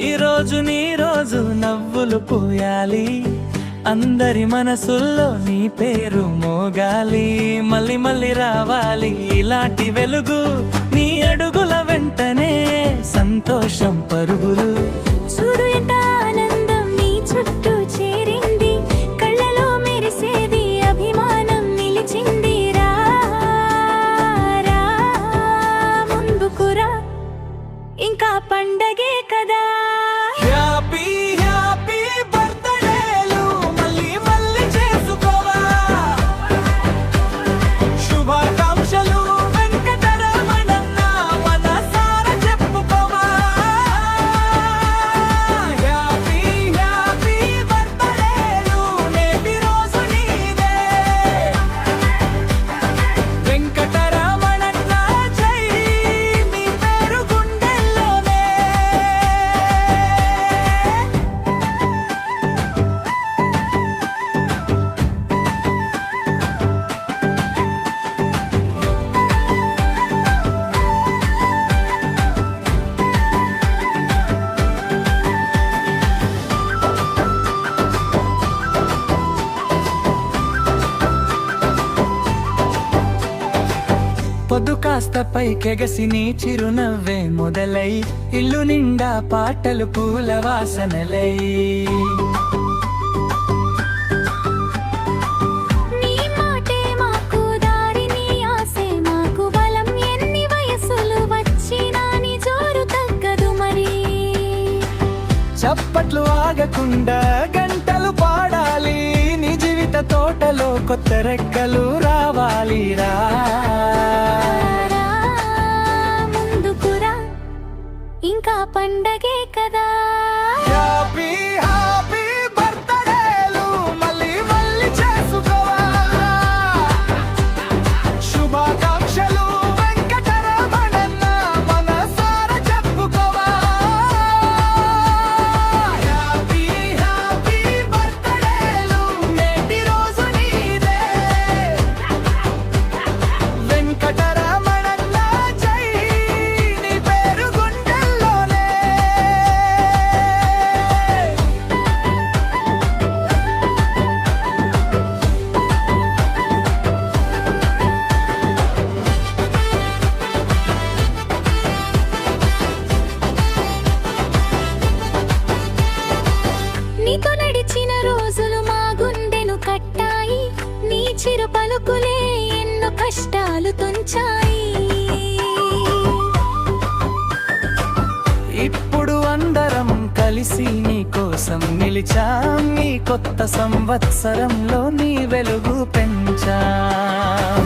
ఈ రోజు నీ రోజు నవ్వులు పూయాలి, అందరి మనసుల్లో నీ పేరు మోగాలి. మళ్ళీ మళ్ళీ రావాలి ఇలాంటి వెలుగు, నీ అడుగుల వెంటనే సంతోషం పరుగులు. చూడు ఎంత ఆనందం నీ చుట్టూ చేరింది, కళ్ళలో మెరిసేది అభిమానం నిలిచింది. రా రా ముందుకురా, ఇంకా పండగే కదా. హ్యాపీ హ్యాపీ బర్త్డేలు మళ్ళీ మళ్ళీ చేసుకోవా, శుభాకాంక్షలు వెంకటరమణన్న మనసారా చెప్పుకోవా. హ్యాపీ హ్యాపీ బర్త్డేలు నేటి రోజు నీదే, వెంకటరమణన్న జై, నీ పేరు గుండెల్లోనే. పొద్దు కాస్త పైకెగసి నీ చిరునవ్వే మొదలై, ఇల్లు నిండా పాటలు పూల వాసనలై. నీ మాటే మాకు దారి, నీ ఆసే మాకు బలం. ఎన్ని వయసులు వచ్చినా నీ జోరు తగ్గదు మరి. చప్పట్లు ఆగకుండా గంటలు పాడాలి, నీ జీవిత తోటలో కొత్త రెక్కలు రావాలి. రా రా ముందుకురా, ఇంకా పండగే కదా. హ్యాపీ హ్యాపీ బర్త్డేలు మళ్ళీ మళ్ళీ చేసుకోవా, శుభాకాంక్షలు వెంకటరమణన్న మనసారా చెప్పుకోవా. హ్యాపీ హ్యాపీ బర్త్డేలు నేటి రోజు నీదే, వెంకటరమణన్న జై, నీ పేరు గుండెల్లోనే. నీతో నడిచిన రోజులు మా గుండెను కట్టాయి, నీ చిరు పలుకులే ఎన్నో కష్టాలు తుంచాయి. ఇప్పుడు అందరం కలిసి నీ కోసం నిలిచాం, నీ కొత్త సంవత్సరంలో నీ వెలుగు పెంచాం.